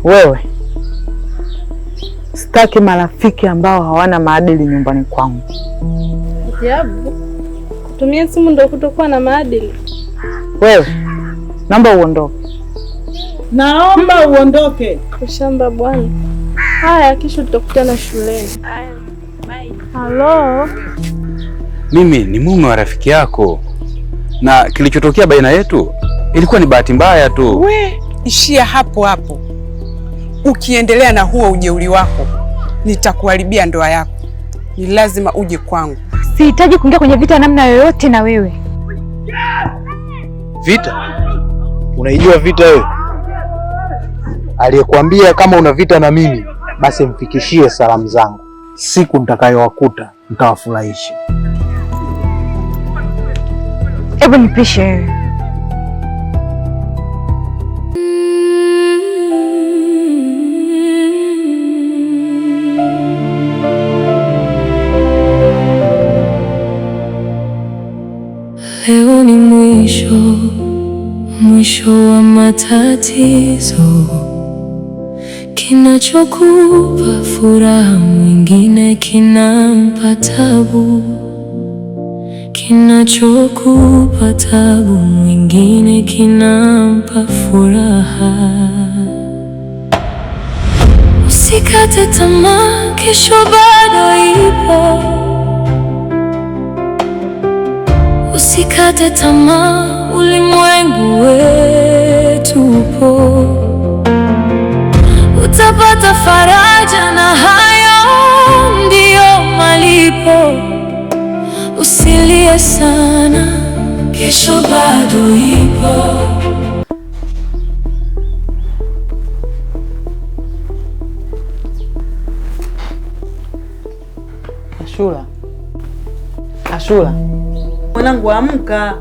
Wewe, sitaki marafiki ambao hawana maadili nyumbani kwangu. Ajabu. Kutumia simu ndio kutokuwa na maadili. Wewe, naomba uondoke. Naomba uondoke. Kushamba bwana. Haya, kesho tutakutana shuleni. Haya. Bye. Halo. Mimi ni mume wa rafiki yako. Na kilichotokea baina yetu ilikuwa ni bahati mbaya tu. We, ishia hapo hapo. Ukiendelea na huo ujeuri wako, nitakuharibia ndoa yako. Ni lazima uje kwangu. Sihitaji kuingia kwenye vita namna yoyote na wewe. Vita? Unaijua vita wewe? Aliyekuambia kama una vita na mimi, basi mfikishie salamu zangu. Siku nitakayowakuta nitawafurahisha. Hebu nipishe wewe. Leo ni mwisho wa matatizo. Kinachokupa furaha mwingine kinampa tabu. Kinachokupa tabu mwingine kinampa furaha. Usikate tamaa, kesho bado ipo. Usikate tamaa, ulimwengu wetu upo. Utapata faraja na hayo ndiyo malipo. Usilie sana, kesho bado ipo. Ashura. Mwanangu amka.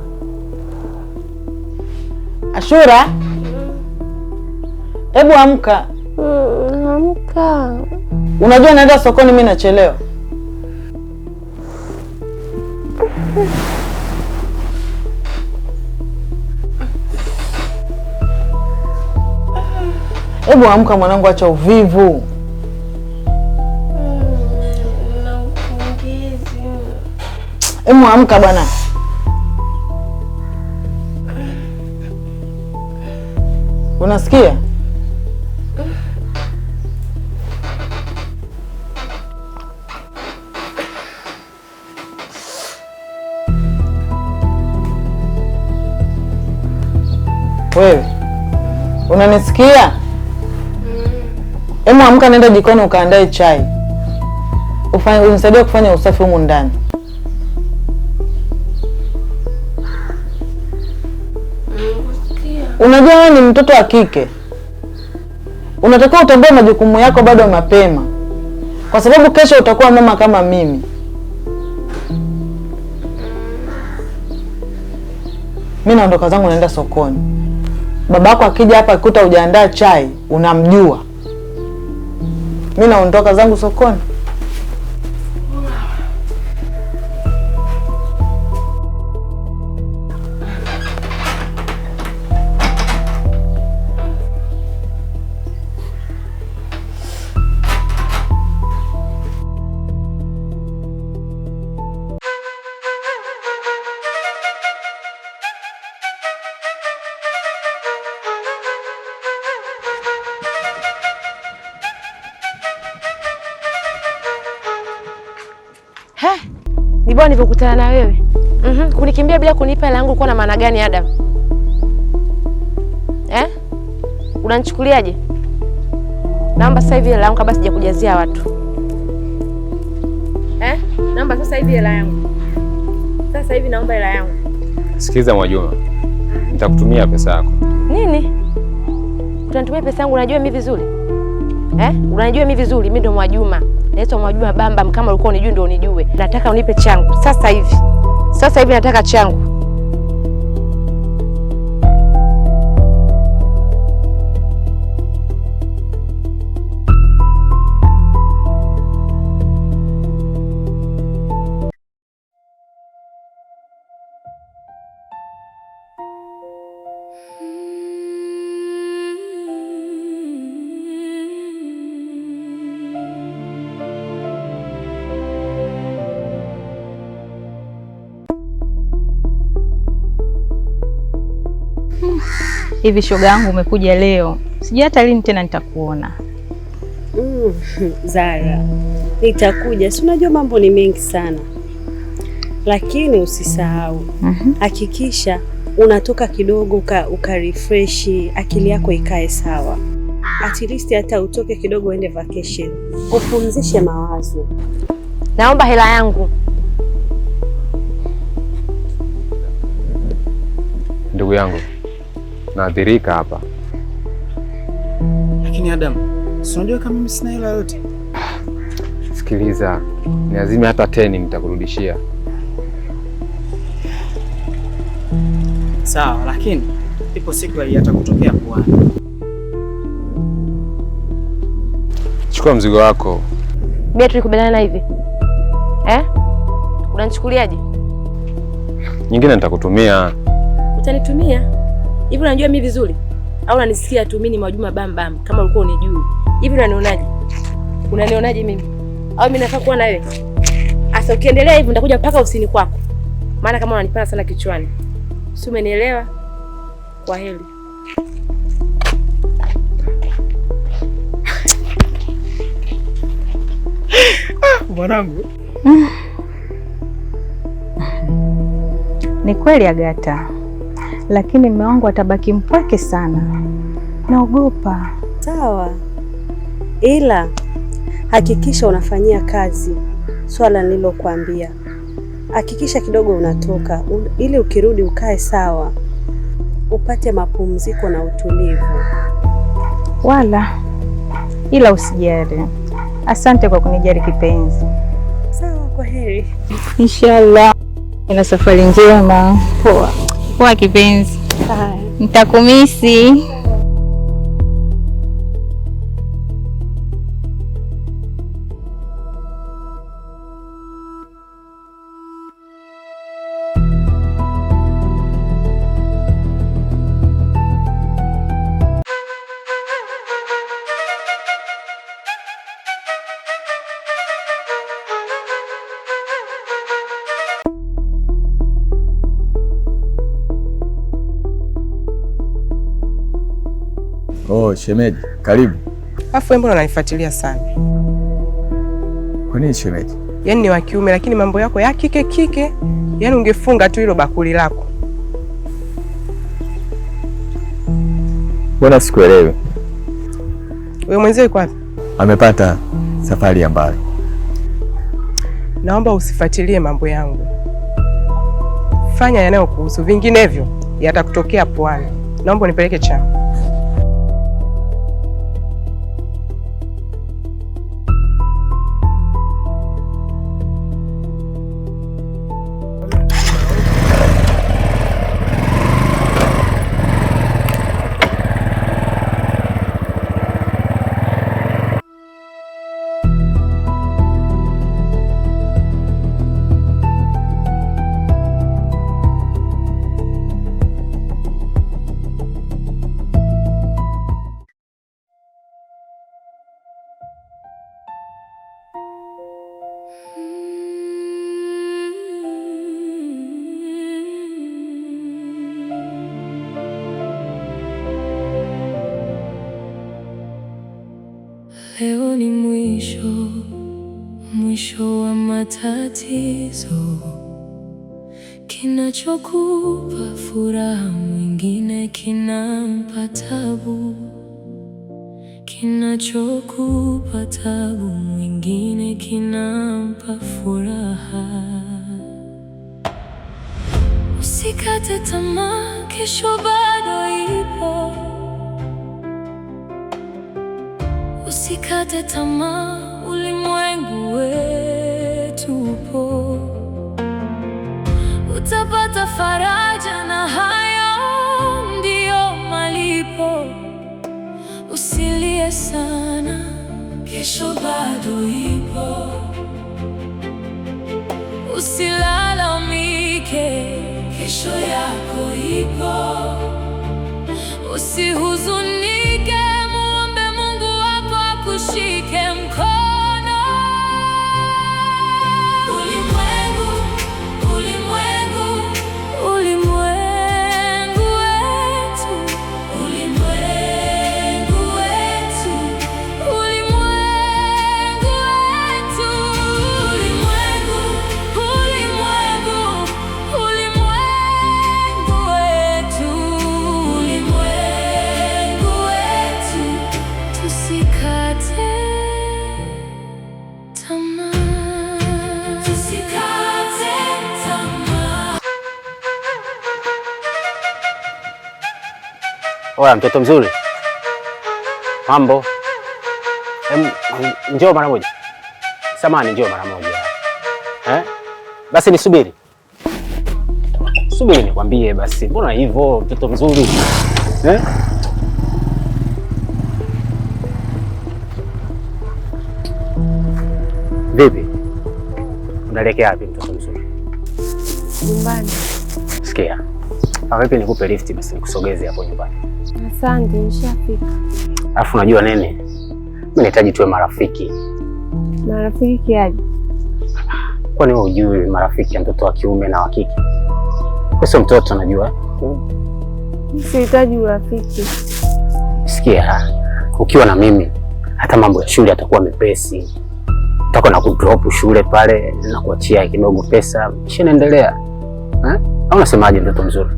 Ashura. Hebu amka. Amka. Unajua naenda sokoni, mimi nachelewa. Hebu amka mwanangu, acha uvivu. Na usingizi. Hebu amka bwana. Unasikia? Wewe, unanisikia? Hebu amka, nenda jikoni ukaandae chai. Unisaidie kufanya usafi humu ndani. Unajua wewe ni mtoto wa kike. Unatakiwa utambue majukumu yako bado mapema. Kwa sababu kesho utakuwa mama kama mimi. Mimi naondoka zangu naenda sokoni. Babako akija hapa akuta hujaandaa chai, unamjua. Mimi naondoka zangu sokoni. Ni bwana nilipokutana na wewe. Kunikimbia bila kunipa hela yangu ulikuwa na maana gani Adam? Unanichukuliaje? Naomba sasa hivi hela yangu kabla sijakujazia watu. Naomba sasa hivi hela yangu. Sasa hivi naomba hela yangu. Sikiza Mwajuma. Nitakutumia pesa yako. Nini? Utanitumia pesa yangu, unajua mimi vizuri? Unanijua mimi vizuri, mimi ndo Mwajuma. Naitwa Mwajuma Bamba, kama ulikuwa unijui ndio unijue. Nataka unipe changu sasa hivi. Sasa hivi nataka changu. Hivi shoga yangu umekuja leo, sijui hata lini tena nitakuona. Zara, nitakuja. Si unajua mambo ni mengi sana, lakini usisahau hakikisha unatoka kidogo ukarefresh akili yako ikae sawa. At least hata utoke kidogo uende vacation, upumzishe mawazo. Naomba hela yangu. Ndugu yangu, naadhirika hapa. Lakini Adam, si unajua kama mimi sina hela yote. Sikiliza, niazime hata 10 nitakurudishia. Sawa, lakini ipo siku hata kutokea Pwani. Chukua mzigo wako. Mimi tulikubaliana hivi. Unanichukuliaje? Nyingine nitakutumia. Utanitumia? Hivi unajua mimi vizuri? Au unanisikia tu mimi ni Mwajuma bam kama ulikuwa unijui? Hivi unanionaje? Unanionaje mimi? Au mimi nafaa kuwa na wewe? Asa ukiendelea hivi nitakuja mpaka usini kwako. Maana kama unanipana sana kichwani. Si umenielewa? Kwa heri. Mwanangu. Ni kweli Agata, lakini mume wangu atabaki mpweke sana. Naogopa. Sawa, ila hakikisha unafanyia kazi swala nililokuambia. Hakikisha kidogo unatoka ili ukirudi ukae sawa, upate mapumziko na utulivu. Wala ila usijali. Asante kwa kunijali kipenzi. Sawa, kwa heri. Inshallah. Ina safari njema. Poa. Poa kipenzi. Haya. Nitakumisi. Oh, shemeji, karibu. Afu wewe mbona unanifuatilia sana? Kwa nini shemeji? Yaani ni wa kiume lakini mambo yako ya kike. Yaani ungefunga tu hilo bakuli lako. Mbona sikuelewi? Wewe mwenzio yuko wapi? Amepata safari ya mbali. Naomba usifuatilie mambo yangu. Fanya yanayokuhusu, vinginevyo yatakutokea Pwani. Naomba unipeleke changu. Leo ni mwisho wa matatizo. Kinachokupa furaha mwingine kinampa tabu. Kinachokupa tabu mwingine kinampa furaha. Usikate tamaa, kesho bado ipo. Usikate tamaa, ulimwengu wetu upo. Utapata faraja na hayo ndiyo malipo. Usilie sana, kesho bado ipo. Usilalamike, kesho yako ipo. Usihuzunike, muombe Mungu wako akushike mkono. Ulimwengu wetu Oya mtoto mzuri. Mambo. Njoo mara moja. Samani, njoo mara moja. Basi nisubiri. Subiri nikwambie basi. Mbona hivyo mtoto mzuri? Vipi? Unaelekea wapi mtoto mzuri? Nyumbani. Sikia. Vipi nikupe lift basi nikusogeze hapo nyumbani? Asante, nishafika. Alafu unajua nini? Mimi nahitaji tuwe marafiki. Marafiki kiaje? Kwani wewe hujui marafiki ya mtoto wa kiume na wa kike? Wewe sio mtoto unajua? Sihitaji urafiki. Sikia, ukiwa na mimi hata mambo ya shule yatakuwa mepesi. Nitakuwa na kudrop shule pale na kuachia kidogo pesa. Kisha naendelea. Au unasemaje mtoto mzuri?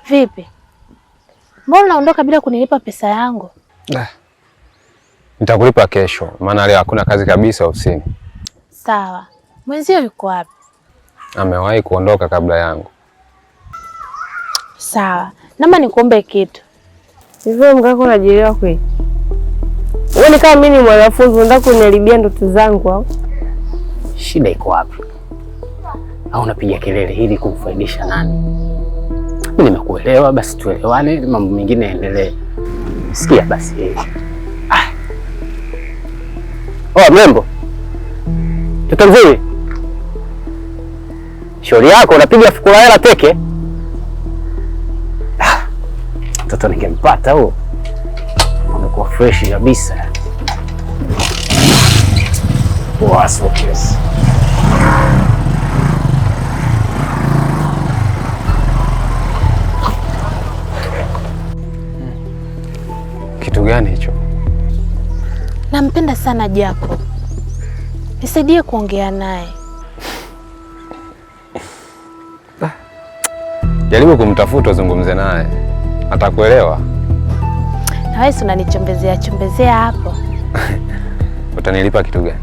Vipi? Mbona unaondoka bila kunilipa pesa yangu? Nitakulipa kesho, maana leo hakuna kazi kabisa ofisini. Sawa. Mwenzio yuko wapi? Amewahi kuondoka kabla yangu. Sawa. Naomba nikuombe kitu. Hivyo mkako unajielewa kweli? Wewe kama mimi ni mwanafunzi unataka kuniharibia ndoto zangu au? Shida iko wapi? Au unapiga kelele ili kumfaidisha nani? Mimi nimekuelewa, basi tuelewane, mambo mengine yaendelee. Sikia basi. Mrembo. Mtoto mzuri. Shauri yako unapiga fuko la hela teke. Mtoto ningempata huo. Unakuwa fresh kabisa. So yes. Kitu gani hicho? Nampenda sana Jacob. Nisaidie kuongea naye. Jaribu kumtafuta uzungumze naye. Atakuelewa. Na wewe unanichombezea hapo. Utanilipa kitu gani?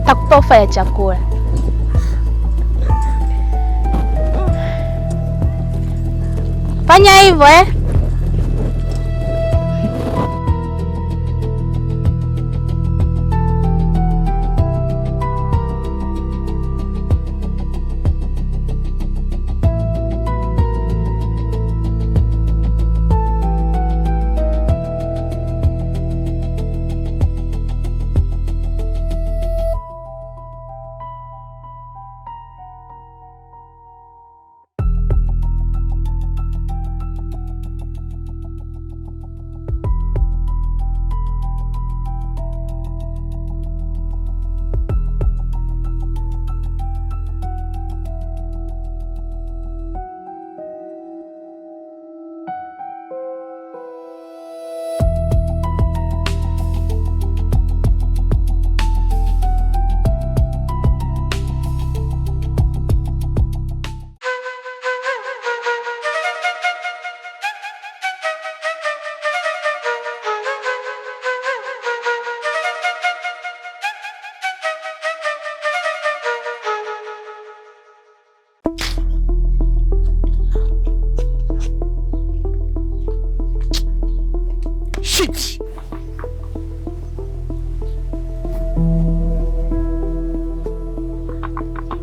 Takupa ofa ya chakula. Fanya hivyo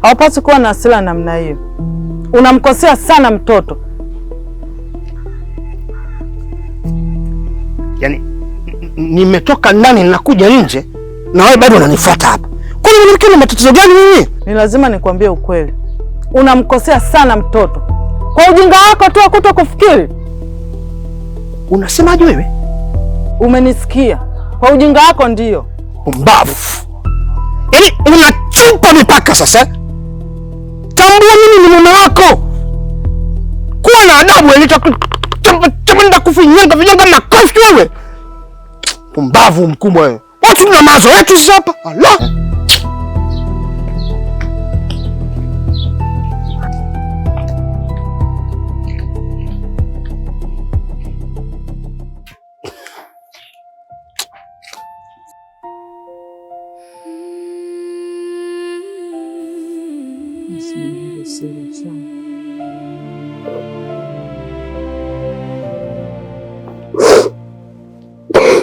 Haupaswi kuwa na hasira namna hiyo. Unamkosea sana mtoto. Yaani nimetoka ndani ninakuja nje na wewe bado unanifuata hapa. Kwani mwanamke una matatizo gani mimi? Ni lazima nikwambie ukweli. Unamkosea sana mtoto. Kwa ujinga wako tu kuto kufikiri. Unasemaje wewe? Umenisikia? Kwa ujinga wako ndio. Mbavu. Yaani unachupa mipaka sasa. Tambua mimi ni mume wako. Kuwa na adabu nitakwenda kufinyanga makofi wewe. Pumbavu mkubwa wewe. Watu tuna mazo yetu sisi hapa. Allah.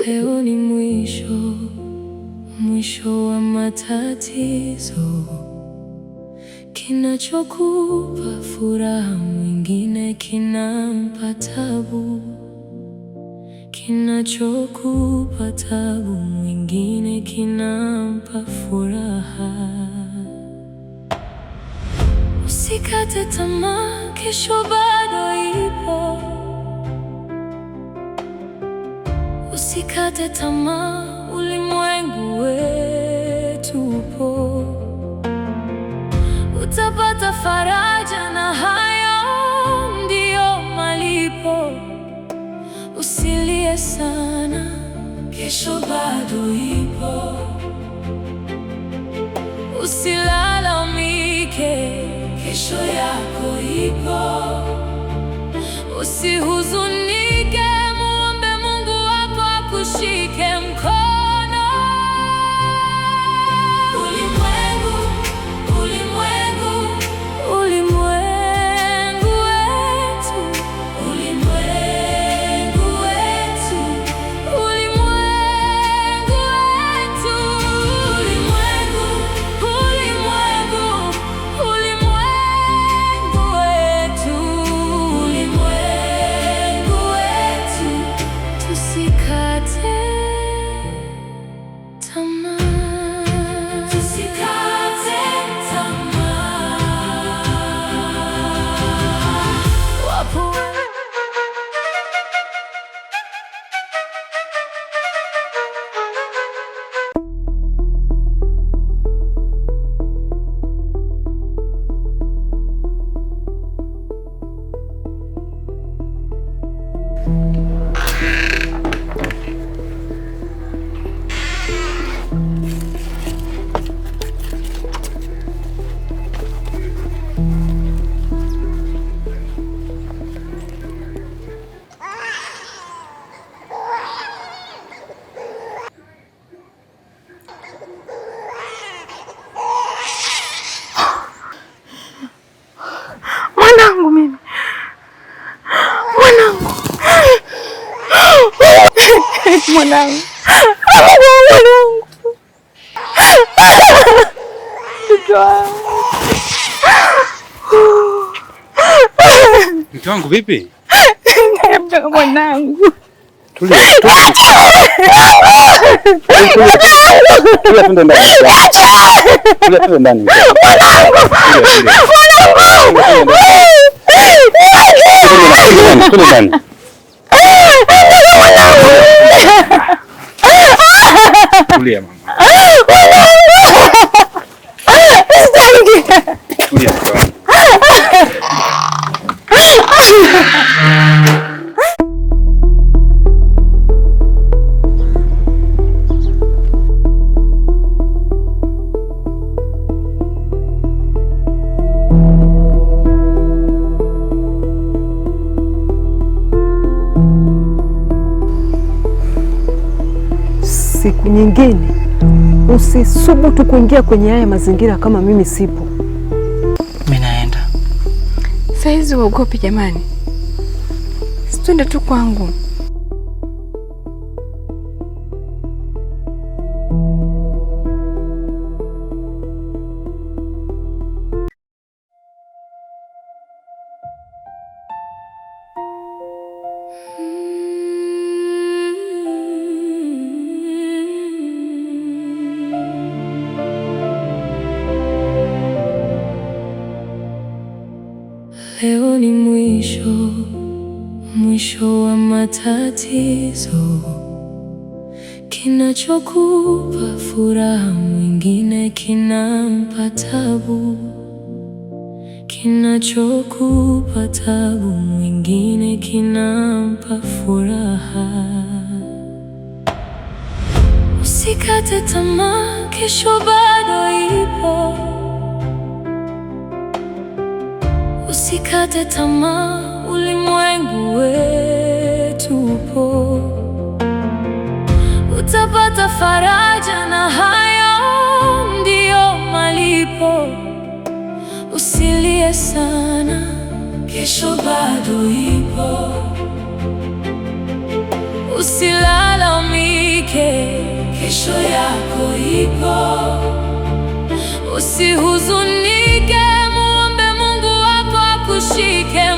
Leo ni mwisho wa matatizo. Kinachokupa furaha mwingine kinampa tabu. Kinachokupa tabu mwingine kinampa furaha. Usikate tamaa, kesho bado ipo. Usikate tamaa, ulimwengu wetu upo. Utapata faraja na hayo ndiyo malipo. Usilie sana, kesho bado ipo. Usilalamike, kesho yako ipo. Usihuzunike, muombe Mungu wako akushike mkono. Ulimwengu, ulimwengu, ulimwengu wetu, ulimwengu wetu, ulimwengu wetu, ulimwengu, ulimwengu, ulimwengu wetu, ulimwengu wetu. Tusikate tamaa, tusikate tamaa. Wapo mwanangu, mimi mwanangu, mwanangu, Mke wangu vipi? Mtoka mwanangu. Tulia, tulia. Tulia twende ndani. Tulia twende ndani. Tulia ndani. Tulia mama. Tulia mke wangu. Siku nyingine usisubutu kuingia kwenye haya mazingira kama mimi sipo. Mimi naenda. Saizi uogopi jamani. Twende tu kwangu. Leo ni mwisho wa matatizo. Kinachokupa furaha mwingine kinampa tabu. Kinachokupa tabu mwingine kinampa furaha. Usikate tamaa, kesho bado ipo. Usikate tamaa, ulimwengu wetu upo. Utapata faraja na hayo ndiyo malipo. Usilie sana, kesho bado ipo. Usilalamike, kesho yako ipo. Usihuzunike, muombe Mungu wako akushike